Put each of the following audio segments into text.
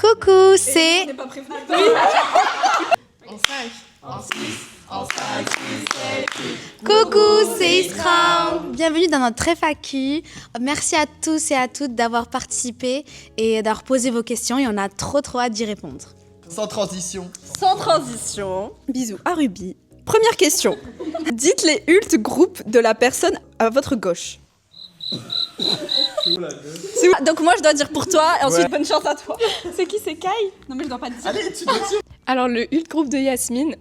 Coucou, c'est... n'est pas prévenu. Coucou, c'est X-Crown. Bienvenue dans notre FAQ. Merci à tous et à toutes d'avoir participé et d'avoir posé vos questions et on a trop hâte d'y répondre. Sans transition. Sans transition, bisous à Ruby. Première question. Dites les ult groupes de la personne à votre gauche. C'est où donc moi je dois dire pour toi et ensuite bonne chance à toi. C'est qui, c'est Kai? Non mais je dois pas te dire. Allez, tu dois dire. Alors le ult groupe de Yasmine,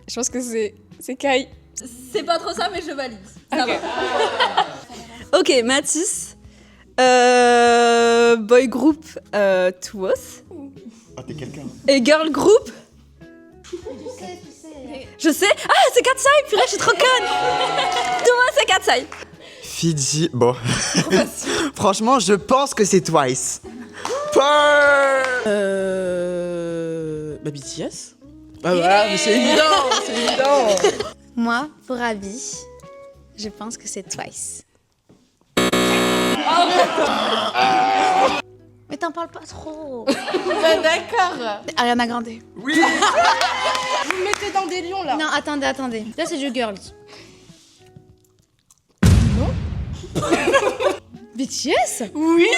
je pense que c'est Kai. C'est pas trop ça mais je valide. Ça Ok. va. Ok, Mathis. Boy group Tuos. Ah, t'es quelqu'un. Et girl group. Je sais. Ah, c'est Katsai. Purée, je suis trop conne. Thomas, c'est Katsai. Fidji. Bon. Franchement, je pense que c'est Twice. Bah BTS. Bah voilà, mais c'est évident, Moi, pour Abby, je pense que c'est Twice. Mais t'en parles pas trop. Bah d'accord. Ariana Grande. Oui. Vous me mettez dans des lions là. Non, attendez. Là, c'est du girls. BTS? Oui.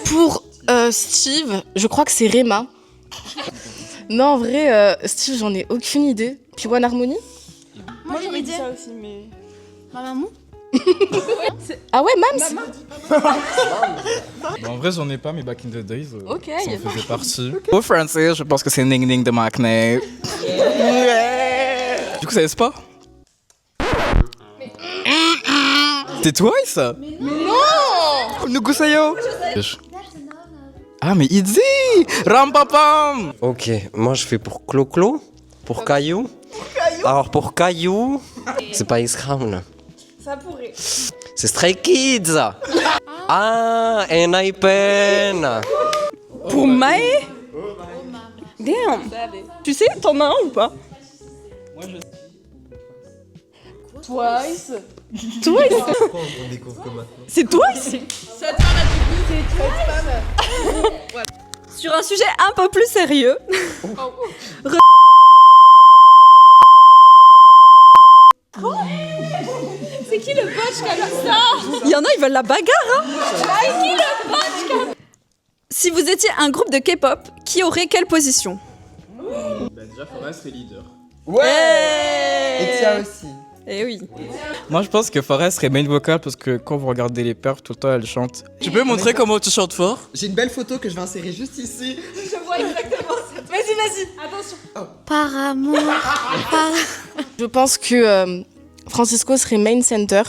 Pour Steve, je crois que c'est Rema. Non, en vrai, Steve, j'en ai aucune idée. Puis One Harmony. Moi j'aurais dit ça aussi mais... Mamamou? Ah ouais, Mams. En vrai, j'en ai pas, mais back in the days, Ok. ça en faisait partie. Au français, je pense que c'est Ning Ning de Maknae. Du coup, ça laisse pas? C'est Twice? Mais non! Nugusayo! Ah, mais Itzy! Rampapam! Ok, moi je fais pour Clo-Clo, pour Caillou. Alors pour Caillou, c'est pas X-Crown. Ça pourrait. C'est Stray Kids. Ah, Enhypen. Pour Mae. Damn. Tu sais, t'en as un ou pas? Twice. On découvre que maintenant. C'est toi ici. Sur un sujet un peu plus sérieux. C'est qui le poche comme ça? Il y en a, ils veulent la bagarre, hein. Si vous étiez un groupe de K-pop, qui aurait quelle position? Bah, déjà, Forest serait leader. Ouais. Et Tia aussi. Eh oui. Moi, je pense que Forest serait main vocal parce que quand vous regardez les perfs, tout le temps, elle chante. Tu peux montrer comment tu chantes fort? J'ai une belle photo que je vais insérer juste ici. Je vois exactement ça. Vas-y. Attention. Par amour. Je pense que Francisco serait main center.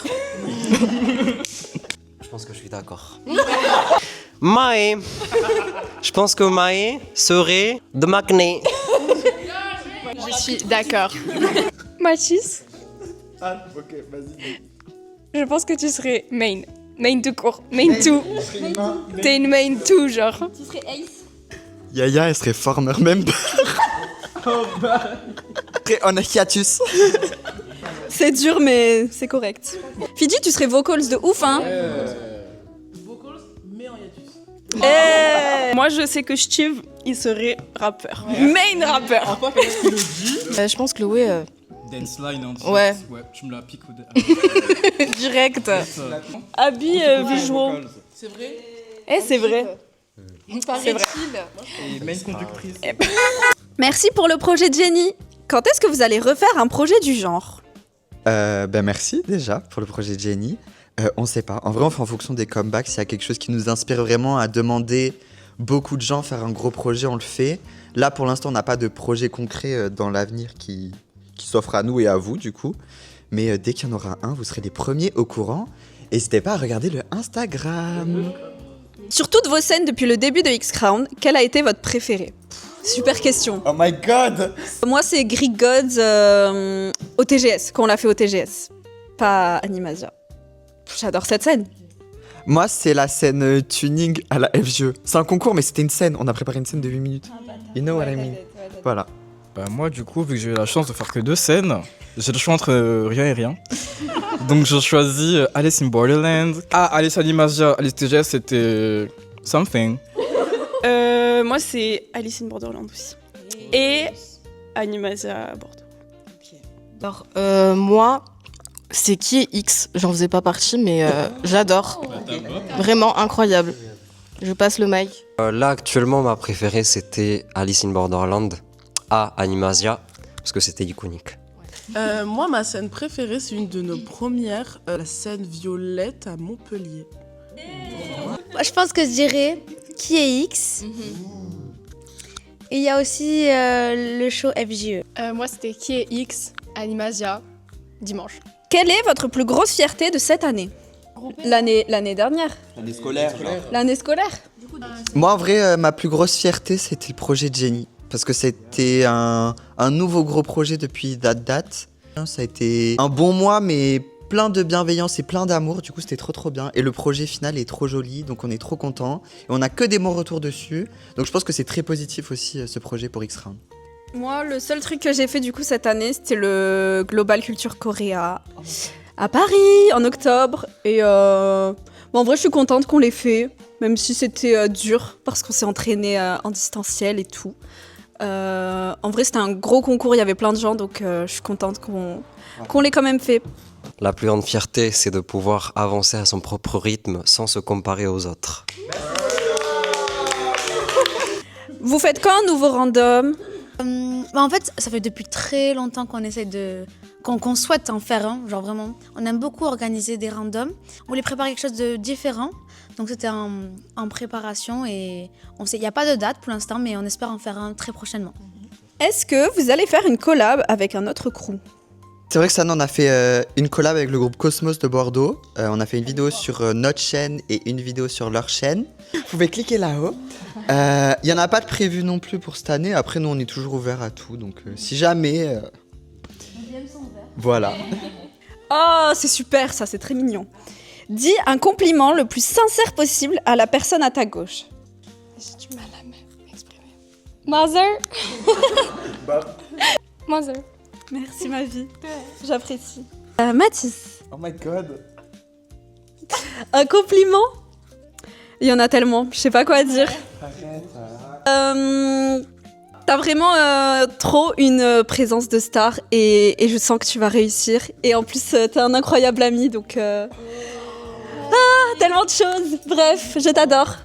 Je pense que je suis d'accord. Mae. Je pense que Mae serait de Maknae. Je suis d'accord. Mathis, Ah, ok, vas-y. Je pense que tu serais main. Main tout court. Main tout. T'es une main tout genre. Tu serais Ace. Yaya, elle serait former member. Serait on a hiatus. C'est dur, mais c'est correct. Fidji, tu serais vocals de ouf, hein. Moi, je sais que Steve, il serait rappeur. Main rappeur. je pense que Chloé, Dance line en Ouais. Ouais, tu me la piques au direct. Abby, visual. C'est vrai? C'est vrai. C'est vrai. Et main conductrice. Merci pour le projet Jenny. Quand est-ce que vous allez refaire un projet du genre? Ben merci déjà pour le projet Jenny. On sait pas. En vrai, on fait en fonction des comebacks. S'il y a quelque chose qui nous inspire vraiment à demander beaucoup de gens faire un gros projet, on le fait. Là, pour l'instant, on n'a pas de projet concret dans l'avenir qui s'offre à nous et à vous, du coup. Mais dès qu'il y en aura un, vous serez les premiers au courant. N'hésitez pas à regarder le Instagram. Sur toutes vos scènes depuis le début de X-Crown, quelle a été votre préférée? Super question. Oh my god! Moi, c'est Greek Gods au TGS, quand on l'a fait au TGS. Pas Animasia. J'adore cette scène. Moi, c'est la scène tuning à la FGE. C'est un concours, mais c'était une scène. On a préparé une scène de 8 minutes. You know what I mean? Voilà. Bah moi du coup, vu que j'ai eu la chance de faire que 2 scènes, j'ai le choix entre rien et rien. Donc je choisis Alice in Borderland. Ah, Alice Animasia, Alice TGS Something. Moi, c'est Alice in Borderland aussi. Et Animasia Bordeaux. Alors, moi, c'est qui est X. J'en faisais pas partie, mais j'adore. Vraiment incroyable. Je passe le mic. Là, actuellement, ma préférée, c'était Alice in Borderland à Animasia, parce que c'était iconique. Moi, ma scène préférée, c'est une de nos premières, la scène Violette à Montpellier. Moi, je pense que je dirais qui est X. Et il y a aussi le show FJE. Moi, c'était Qui est X, Animasia, dimanche. Quelle est votre plus grosse fierté de cette année? L'année dernière. L'année scolaire. L'année scolaire. Moi, en vrai, ma plus grosse fierté, c'était le projet de Jenny. Parce que c'était un nouveau gros projet depuis date. Ça a été un bon mois, mais plein de bienveillance et plein d'amour. Du coup, c'était trop bien. Et le projet final est trop joli, donc on est trop contents. Et on a que des bons retours dessus. Donc je pense que c'est très positif aussi, ce projet pour X-Round. Moi, le seul truc que j'ai fait du coup cette année, c'était le Global Culture Korea à Paris en octobre. Et en vrai, je suis contente qu'on l'ait fait, même si c'était dur parce qu'on s'est entraîné en distanciel et tout. En vrai, c'était un gros concours, il y avait plein de gens, donc je suis contente qu'on l'ait quand même fait. La plus grande fierté, c'est de pouvoir avancer à son propre rythme sans se comparer aux autres. Vous faites quand un nouveau random? En fait, ça fait depuis très longtemps qu'on essaie qu'on souhaite en faire un, genre vraiment. On aime beaucoup organiser des randoms. On voulait préparer quelque chose de différent, donc c'était en préparation et il n'y a pas de date pour l'instant, mais on espère en faire un très prochainement. Est-ce que vous allez faire une collab avec un autre crew? C'est vrai que ça, on a fait une collab avec le groupe Cosmos de Bordeaux. On a fait une vidéo sur notre chaîne et une vidéo sur leur chaîne. Vous pouvez cliquer là-haut. Il n'y en a pas de prévu non plus pour cette année. Après, nous, on est toujours ouvert à tout. Donc, si jamais... Voilà. Oh, c'est super, ça, c'est très mignon. Dis un compliment le plus sincère possible à la personne à ta gauche. J'ai du mal à m'exprimer. Mother. Mother. Merci ma vie, j'apprécie. Mathis, Oh my god. un compliment? Il y en a tellement, je sais pas quoi dire. T'as vraiment trop une présence de star et je sens que tu vas réussir. Et en plus, t'es un incroyable ami, donc... tellement de choses. Bref, je t'adore.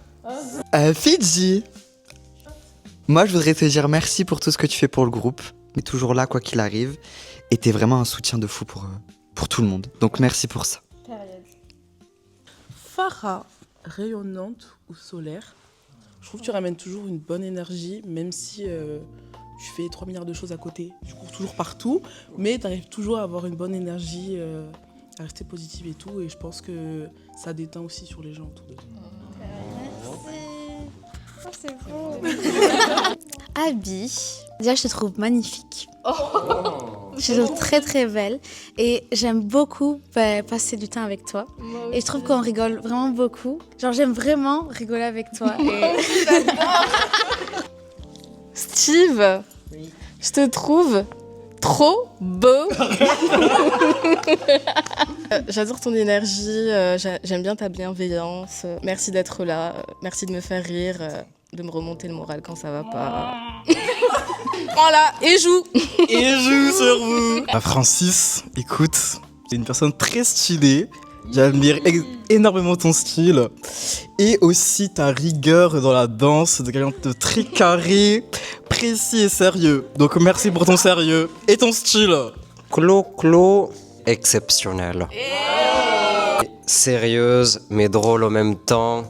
Fidji. Moi, je voudrais te dire merci pour tout ce que tu fais pour le groupe. Mais toujours là, quoi qu'il arrive. Et t'es vraiment un soutien de fou pour tout le monde. Donc merci pour ça. Farah, rayonnante ou solaire, je trouve que tu ramènes toujours une bonne énergie, même si tu fais 3 milliards de choses à côté. Tu cours toujours partout, mais tu arrives toujours à avoir une bonne énergie, à rester positive et tout. Et je pense que ça déteint aussi sur les gens autour de toi. C'est beau. Abby, déjà je te trouve magnifique. Je te trouve très très belle et j'aime beaucoup passer du temps avec toi. Et je trouve qu'on rigole vraiment beaucoup. Genre j'aime vraiment rigoler avec toi. Steve, je te trouve trop beau. J'adore ton énergie, j'aime bien ta bienveillance. Merci d'être là, merci de me faire rire, de me remonter le moral quand ça va pas. Voilà, et joue. Et joue sur vous. Francis, écoute, c'est une personne très stylée. J'admire énormément ton style. Et aussi ta rigueur dans la danse, de quelqu'un de très carré, précis et sérieux. Donc merci pour ton sérieux et ton style. Clo, exceptionnelle. Sérieuse, mais drôle en même temps.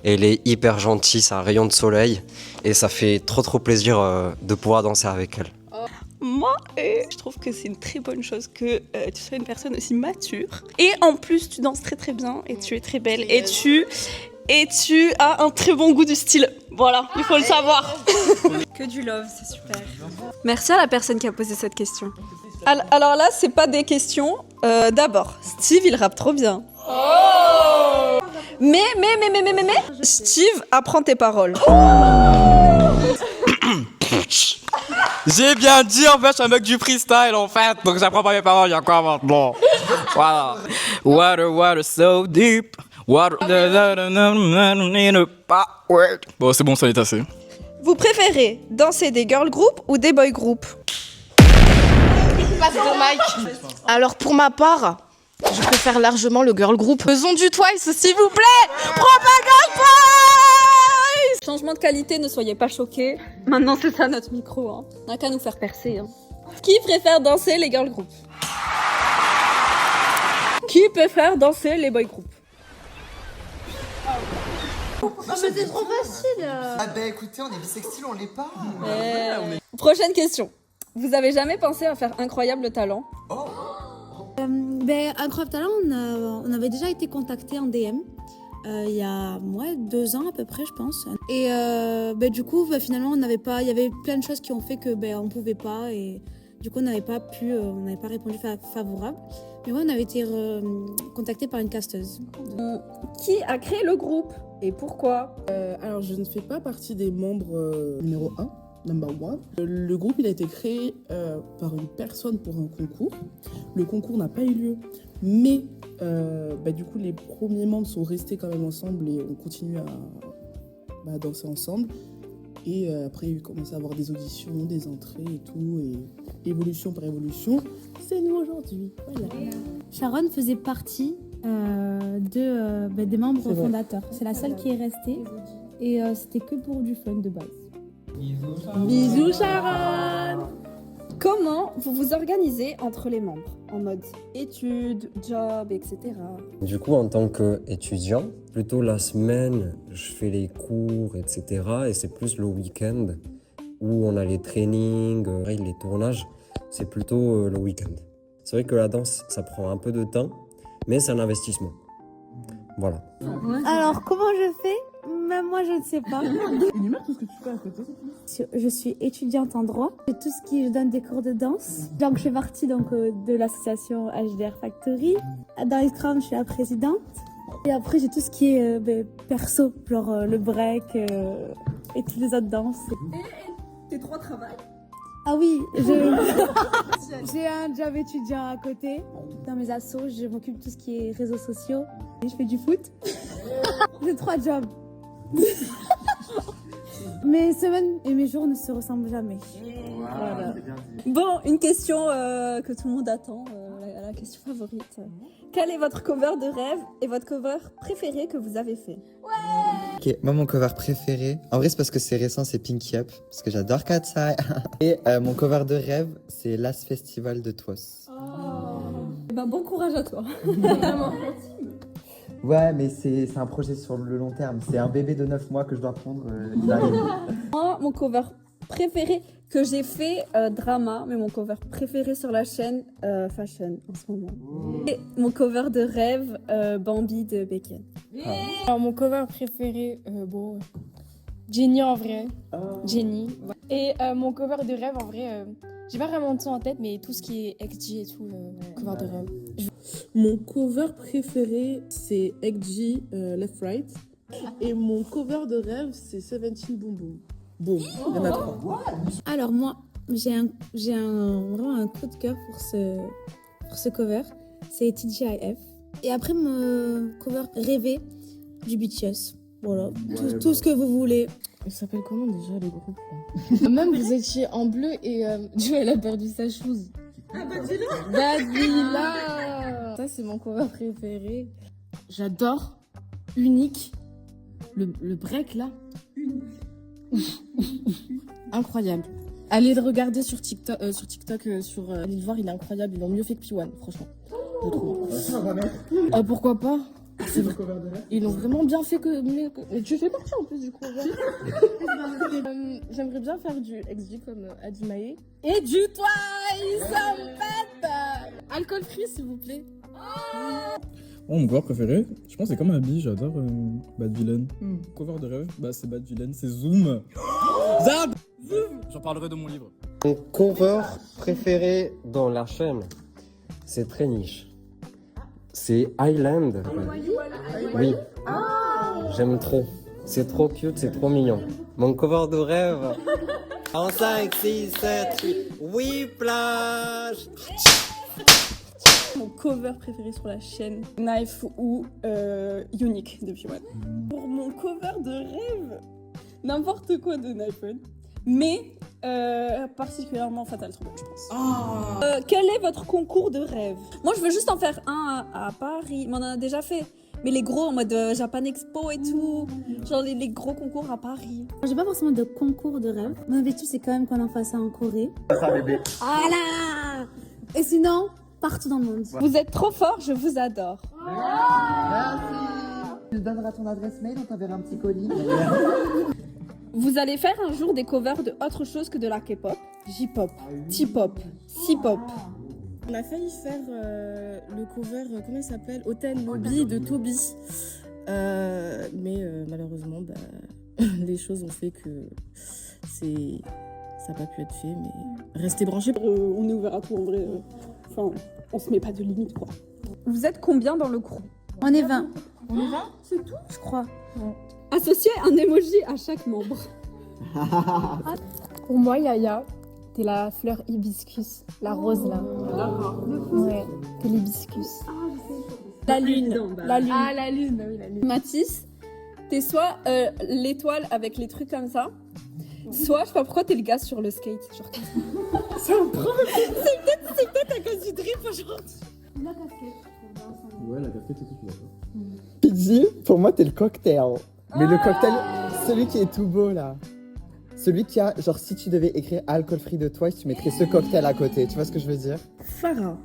Elle est hyper gentille, c'est un rayon de soleil. Et ça fait trop plaisir de pouvoir danser avec elle. Moi, je trouve que c'est une très bonne chose que tu sois une personne aussi mature. Et en plus, tu danses très très bien et tu es très belle. Et tu as un très bon goût du style. Voilà, il faut le savoir. Que du love, c'est super. Merci à la personne qui a posé cette question. Alors là, c'est pas des questions. D'abord, Steve, il rappe trop bien. Mais, Steve, apprends tes paroles. J'ai bien dit, en fait, je suis un mec du freestyle, en fait. Donc j'apprends pas mes paroles, il y a quoi maintenant? Voilà. Water, so deep. Bon, c'est bon, ça est assez. Vous préférez danser des girl groups ou des boy groups? Alors pour ma part, je préfère largement le girl group. Faisons du Twice, s'il vous plaît. Propagande Twice. Changement de qualité, ne soyez pas choqués. Maintenant, c'est ça notre micro. Hein. On n'a qu'à nous faire percer. Hein. Qui préfère danser les girl groups? Qui préfère danser les boy groups? Oh, mais c'est trop facile. Ah bah écoutez, on est bisextile, on l'est pas. Prochaine question. Vous avez jamais pensé à faire Incroyable Talent? Incroyable Talent, on avait déjà été contacté en DM il y a 2 ans à peu près, je pense. Et du coup, finalement, il y avait plein de choses qui ont fait que on pouvait pas et du coup, on n'avait pas répondu favorable. Mais on avait été contacté par une casteuse. Qui a créé le groupe et pourquoi? Alors, je ne fais pas partie des membres numéro 1. Number one. Le groupe il a été créé par une personne pour un concours. Le concours n'a pas eu lieu, mais du coup les premiers membres sont restés quand même ensemble et on continue à danser ensemble. Et après il a commencé à avoir des auditions, des entrées et tout, et évolution par évolution, c'est nous aujourd'hui. Voilà. Sharon faisait partie des membres fondateurs. C'est la seule qui est restée et c'était que pour du fun de base. Bisous Sharon. Comment vous vous organisez entre les membres? En mode études, job, etc. Du coup, en tant qu'étudiant, plutôt la semaine, je fais les cours, etc. Et c'est plus le week-end où on a les trainings, les tournages. C'est plutôt le week-end. C'est vrai que la danse, ça prend un peu de temps, mais c'est un investissement. Voilà. Alors, comment je fais? Même moi, je ne sais pas. Énumère tout ce que tu fais à côté. Je suis étudiante en droit. Je donne des cours de danse. Donc, je fais partie de l'association HDR Factory. Dans Scrum, je suis la présidente. Et après, j'ai tout ce qui est perso, genre le break et toutes les autres danses. Tes 3 travails? Ah oui, j'ai un job étudiant à côté. Dans mes assos, je m'occupe de tout ce qui est réseaux sociaux. Et je fais du foot. J'ai 3 jobs. Mes semaines et mes jours ne se ressemblent jamais. Voilà. Bon, une question que tout le monde attend, la question favorite. Quel est votre cover de rêve et votre cover préféré que vous avez fait? Ok, moi mon cover préféré, en vrai c'est parce que c'est récent, c'est Pinky Up, parce que j'adore Katsai. Et mon cover de rêve, c'est Last Festival de Twas. Bon courage à toi. Ouais, mais c'est un projet sur le long terme. C'est un bébé de 9 mois que je dois prendre. Il arrive. Moi, mon cover préféré que j'ai fait, drama, mais mon cover préféré sur la chaîne, fashion en ce moment. Et mon cover de rêve, Bambi de Bacon. Alors mon cover préféré, Jenny en vrai. Jenny. Et mon cover de rêve en vrai, j'ai pas vraiment de son en tête, mais tout ce qui est XG et tout, cover de rêve. Mon cover préféré, c'est XG Left Right. Et mon cover de rêve, c'est 17 Boom Boom. Boom, il y en a 3. Alors moi, j'ai vraiment un coup de cœur pour ce cover. C'est TGIF. Et après, mon cover rêvé du BTS. Voilà, tout ce que vous voulez. Il s'appelle comment déjà les groupes là? Même vous étiez en bleu et Joe elle a perdu sa chose. Ah, Badilla! Badilla! Ça c'est mon cover préféré. J'adore Unique. Le break là. Incroyable. Allez le regarder sur TikTok, allez le voir, il est incroyable. Ils l'ont mieux fait que P1, franchement. Je trouve. Pourquoi pas? Ils l'ont vraiment bien fait mais tu fais partie en plus du coup. J'aimerais bien faire du XG comme Adimae. Et du Twice, ça me pète. Alcool free s'il vous plaît. Mon cover préféré, je pense que c'est comme Abby, j'adore Bad Villain. Cover de rêve, c'est Bad Villain, c'est Zoom. Zab Zoom. J'en parlerai dans mon livre. Mon cover préféré dans la chaîne, c'est très niche. C'est Island. Oui. J'aime trop. C'est trop cute, c'est trop mignon. Mon cover de rêve. En 5, 6, 7, 8, Whiplash. mon cover préféré sur la chaîne, Knife ou Unique depuis One. Pour mon cover de rêve, n'importe quoi de Knife, mais particulièrement Fatal Trouble, je pense. Quel est votre concours de rêve? Moi, je veux juste en faire un à Paris, mais on en a déjà fait. Mais les gros en mode Japan Expo et tout, genre les gros concours à Paris. J'ai pas forcément de concours de rêve. Mon objectif, c'est quand même qu'on en fasse ça en Corée. Voilà. Et sinon, partout dans le monde. Vous êtes trop fort, je vous adore. Tu nous donneras ton adresse mail, on t'enverra un petit colis. Vous allez faire un jour des covers de autre chose que de la K-pop, J-pop, T-pop, C-pop. On a failli faire le cover, comment il s'appelle, Hotel Lobby de Toby. Mais malheureusement, les choses ont fait que ça n'a pas pu être fait. Mais restez branchés. On est ouvert à tout en vrai. Enfin, on se met pas de limite quoi. Vous êtes combien dans le crew? On est 20. On est 20? C'est tout, je crois. Associez un emoji à chaque membre. Pour moi, Yaya, t'es la fleur hibiscus, la rose là. Ouais, t'es l'hibiscus. La lune. La lune. Ah, la lune, oui, la lune. Mathis, t'es soit l'étoile avec les trucs comme ça, soit je sais pas pourquoi t'es le gars sur le skate. Genre comme ça. C'est peut-être à cause du drip aujourd'hui. La casquette. Ouais, la casquette et tout, tu vois. Pidgey, pour moi, t'es le cocktail. Mais le cocktail, celui qui est tout beau là. Celui qui a, genre, si tu devais écrire alcool free de Twice, tu mettrais ce cocktail à côté. Tu vois ce que je veux dire? Farah,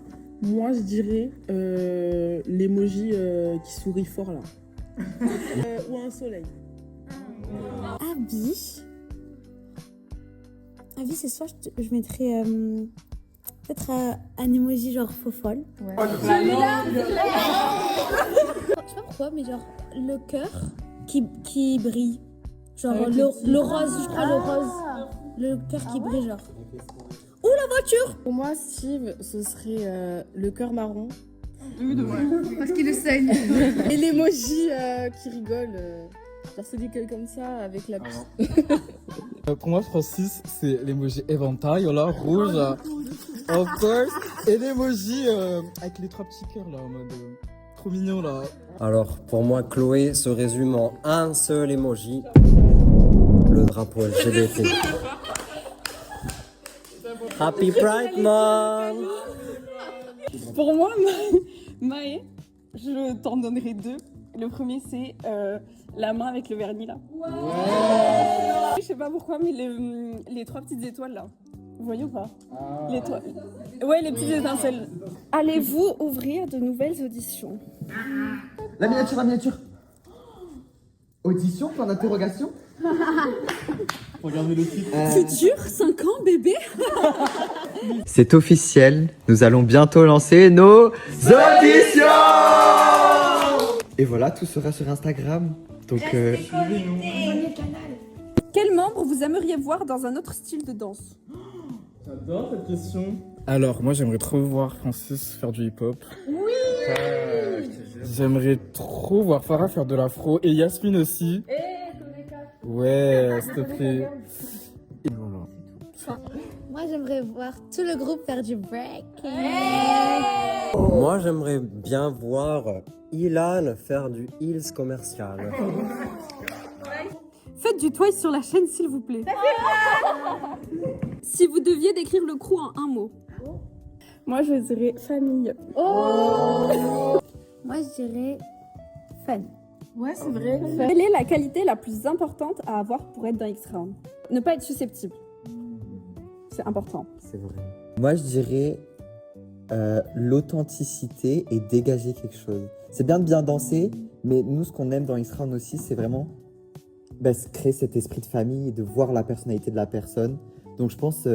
moi je dirais l'emoji qui sourit fort là. Ou un soleil. Abby. Abby, c'est soit je mettrais peut-être un emoji genre faux folle. Ouais. Je sais pas pourquoi, mais genre le cœur qui brille. Genre le rose, je crois le rose. Le cœur qui brille, genre. Ou la voiture! Pour moi, Steve, ce serait le cœur marron. Parce qu'il le saigne. Et l'emoji qui rigole. Genre celui qui est comme ça avec la Pour moi, Francis, c'est l'emoji éventail, là, rouge, of course. Et l'emoji avec les 3 petits cœurs, là, en mode trop mignon, là. Alors, pour moi, Chloé se résume en un seul emoji. Le drapeau LGBT. Happy Pride Month! Pour moi, Maë, je t'en donnerai 2. Le premier, c'est la main avec le vernis là. Je sais pas pourquoi, mais les 3 petites étoiles là. Vous voyez ou pas? Ouais, les petites étincelles. Allez-vous ouvrir de nouvelles auditions? La miniature. Audition, point d'interrogation. Regardez le titre. Futur, 5 ans, bébé. C'est officiel, nous allons bientôt lancer nos auditions. Et voilà, tout sera sur Instagram. Donc, Quel membre vous aimeriez voir dans un autre style de danse? J'adore cette question. Alors, moi, j'aimerais trop voir Francis faire du hip-hop. Oui. J'aimerais trop voir Farah faire de l'afro et Yasmine aussi. Ouais, s'il te plaît. Et voilà. Moi, j'aimerais voir tout le groupe faire du break. Moi, j'aimerais bien voir Ilan faire du Hills commercial. Faites du Twice sur la chaîne, s'il vous plaît. Si vous deviez décrire le crew en un mot. Moi, je dirais famille. Moi, je dirais fun. Ouais, c'est vrai. Quelle est la qualité la plus importante à avoir pour être dans X-Round? Ne pas être susceptible. C'est important. c'est vrai. Moi, je dirais l'authenticité et dégager quelque chose. C'est bien de bien danser, mais nous, ce qu'on aime dans X-Round aussi, c'est vraiment créer cet esprit de famille et de voir la personnalité de la personne. Donc, je pense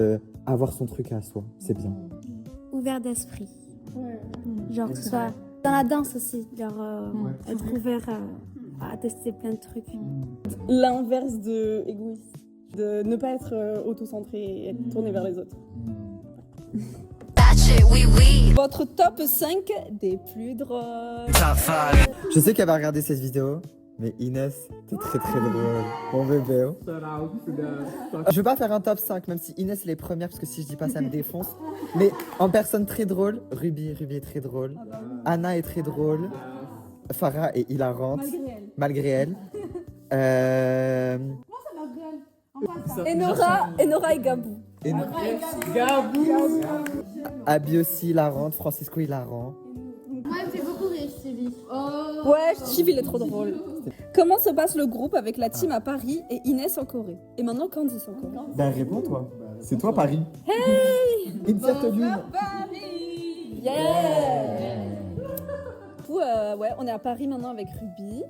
avoir son truc à soi, c'est bien. Ouvert d'esprit. Genre que ce soit dans la danse aussi, genre être ouvert à tester plein de trucs. L'inverse de égoïste. De ne pas être auto-centré et être tourné vers les autres. Votre top 5 des plus drôles. Je sais qu'elle va regarder cette vidéo Mais Inès, t'es très très drôle. Mon bébé. Hein. Je veux pas faire un top 5, même si Inès est les premières, parce que si je dis pas, ça me défonce. Mais en personne très drôle, Ruby est très drôle. Anna est très drôle. Farah est hilarante. Malgré elle. Et Nora et Gabou. Abby aussi hilarante. Francisco hilarant. Moi, elle me fait beaucoup rire, Stevie. Ouais, Steve, il est trop drôle. Comment se passe le groupe avec la team à Paris et Inès en Corée? Et maintenant Candice en Corée. Ben réponds-toi. C'est toi Paris. Hey! Insert une. Yeah! Du coup, ouais, on est à Paris maintenant avec Ruby.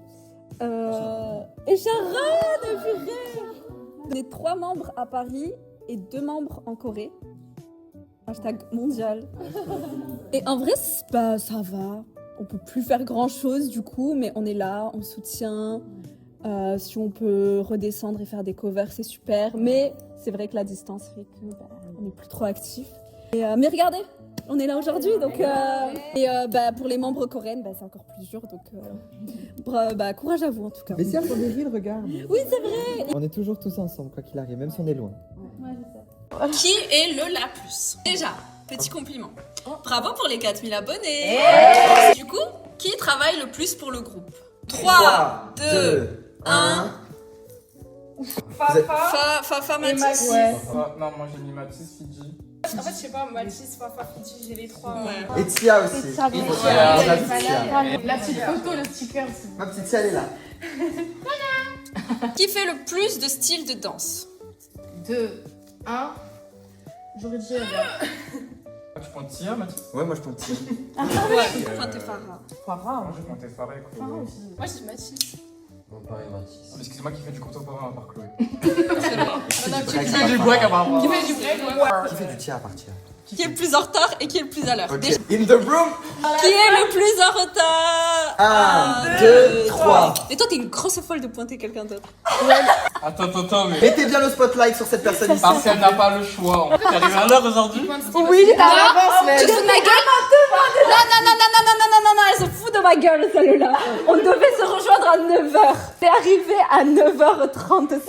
Et Sharon, purée! On est 3 membres à Paris et 2 membres en Corée. Hashtag mondial. Et en vrai, bah, ça va. On peut plus faire grand chose du coup, mais on est là, on soutient. Si on peut redescendre et faire des covers, c'est super. Mais c'est vrai que la distance fait que on n'est plus trop actifs. Mais regardez, on est là aujourd'hui, donc bah, pour les membres coréennes, bah, c'est encore plus dur. Donc bah, courage à vous en tout cas. Mais si elles sont des rides, regarde. Oui, c'est vrai. On est toujours tous ensemble, quoi qu'il arrive, même si on est loin. Ouais, c'est ça. Qui est le la plus? Déjà, petit compliment. Bravo pour les 4000 abonnés. Du coup, qui travaille le plus pour le groupe? 3, 2, 1. Fafa, Mathis. Ouais. Non, moi j'ai mis Mathis, Fidji. En fait, je sais pas, Mathis, Fafa, Fidji, j'ai les 3. Ouais. Et Tia aussi. Et Tia, bien sûr. La petite photo, le sticker. Ma petite Tia, elle est là. Qui fait le plus de styles de danse? 2, 1. J'aurais dit Tu prends Tia, Mathis? Ouais, moi je prends Tia. Ouais, enfin t'es Farah. Farah. Moi je prends Farah, écoute. Farah aussi. Moi, j'ai Mathis. Bon, pareil, Mathis. Excuse-moi qui fait du contemporain à part Chloé. Qui fait du break à part moi. Qui fait du break, ouais. Qui fait du Tia à partir? Qui est le plus en retard et qui est le plus à l'heure? Ok. Déjà, In the room. qui est le plus en retard? 1, 2, 3. Et toi, t'es une grosse folle de pointer quelqu'un d'autre. Attends, mais. Mettez bien le spotlight sur cette personne ici. Parce qu'elle n'a pas le choix. T'es arrivé à l'heure aujourd'hui? Oui, Tu te fous de ma gueule? Non, elle se fout de ma gueule, celle-là. On devait se rejoindre à 9h. T'es arrivé à 9h35.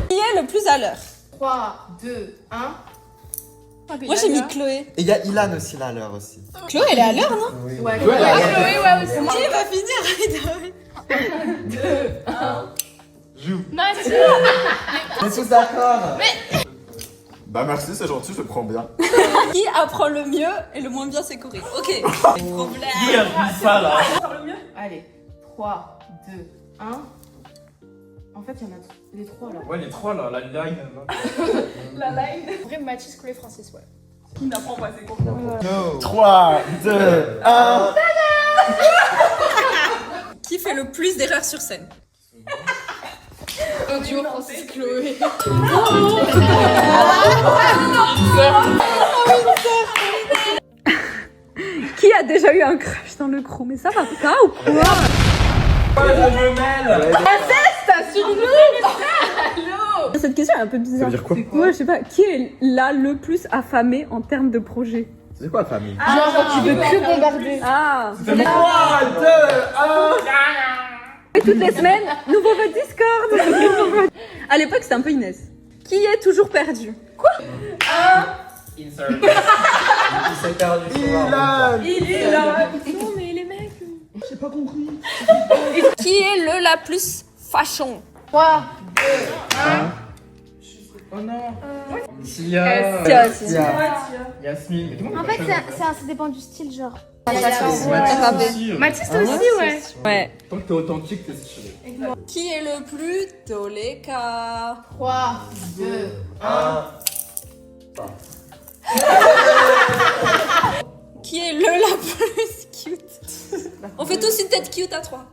Qui est le plus à l'heure? 3, 2, 1. Moi, j'ai mis Chloé. Et il y a Ilan aussi là à l'heure aussi. Chloé, elle est à l'heure, non? Oui. Ouais, Chloé, elle a Chloé, ouais, aussi. Qui va finir? 2, 1. Joue. Mathis. On est tous d'accord. Bah merci, c'est gentil, je le prends bien. Qui apprend le mieux et le moins bien, c'est Corée. Ok. Problème. Qui a dit ça là? Allez, 3, 2, 1. En fait, il y en a les 3 là. Ouais, les 3 là, la line. La line. En vrai, Mathis, Chloé, Francis, ouais. Qui n'apprend pas ses cours? 3, 2, 1. Qui fait le plus d'erreurs sur scène? Un duo Francis, Chloé. Qui a déjà eu un crush dans le crew? Mais ça va pas ou quoi? Cette question est un peu bizarre. Ça veut dire quoi? Moi, je sais pas. Qui est là le plus affamé en termes de projet? C'est quoi famille? Genre, tu veux que bombarder. Ah! 3, 2, 1. Et toutes les semaines, nouveau vote Discord. À l'époque, c'était un peu Inès. Qui est toujours perdu? Quoi? Insert. Il s'est perdu souvent. Il est là. Non, mais les mecs. J'ai pas compris. Qui est le la plus fashion? 3, 2, 1. Oh non. Tia. Yasmine. Mais tout le monde En est fait, fashion. ça dépend du style, genre. Mathis, toi aussi, ouais. Ouais. Tant que t'es authentique, t'es stylé. Qui est le plus Toleka? 3, 2, 1. Qui est le la plus cute? On fait tous une tête cute à 3.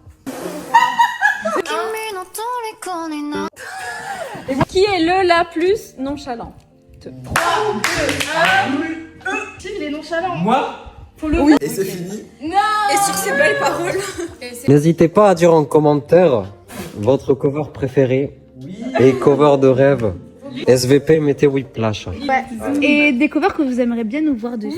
Qui est le la plus nonchalant? 3, 2, 1. Il est nonchalant. Moi? Oui. Et c'est fini. Et sur ces belles paroles. N'hésitez pas à dire en commentaire votre cover préféré et cover de rêve. SVP, mettez Whiplash. Et des covers que vous aimeriez bien nous voir dessus.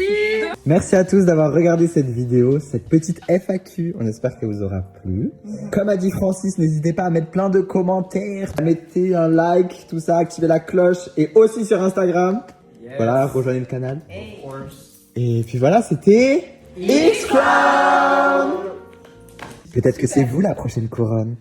Merci à tous d'avoir regardé cette vidéo, cette petite FAQ. On espère qu'elle vous aura plu. Comme a dit Francis, n'hésitez pas à mettre plein de commentaires, mettez un like, tout ça, activez la cloche et aussi sur Instagram. Voilà, rejoignez le canal. Et puis voilà, c'était X-Crown. Peut-être que c'est vous la prochaine couronne.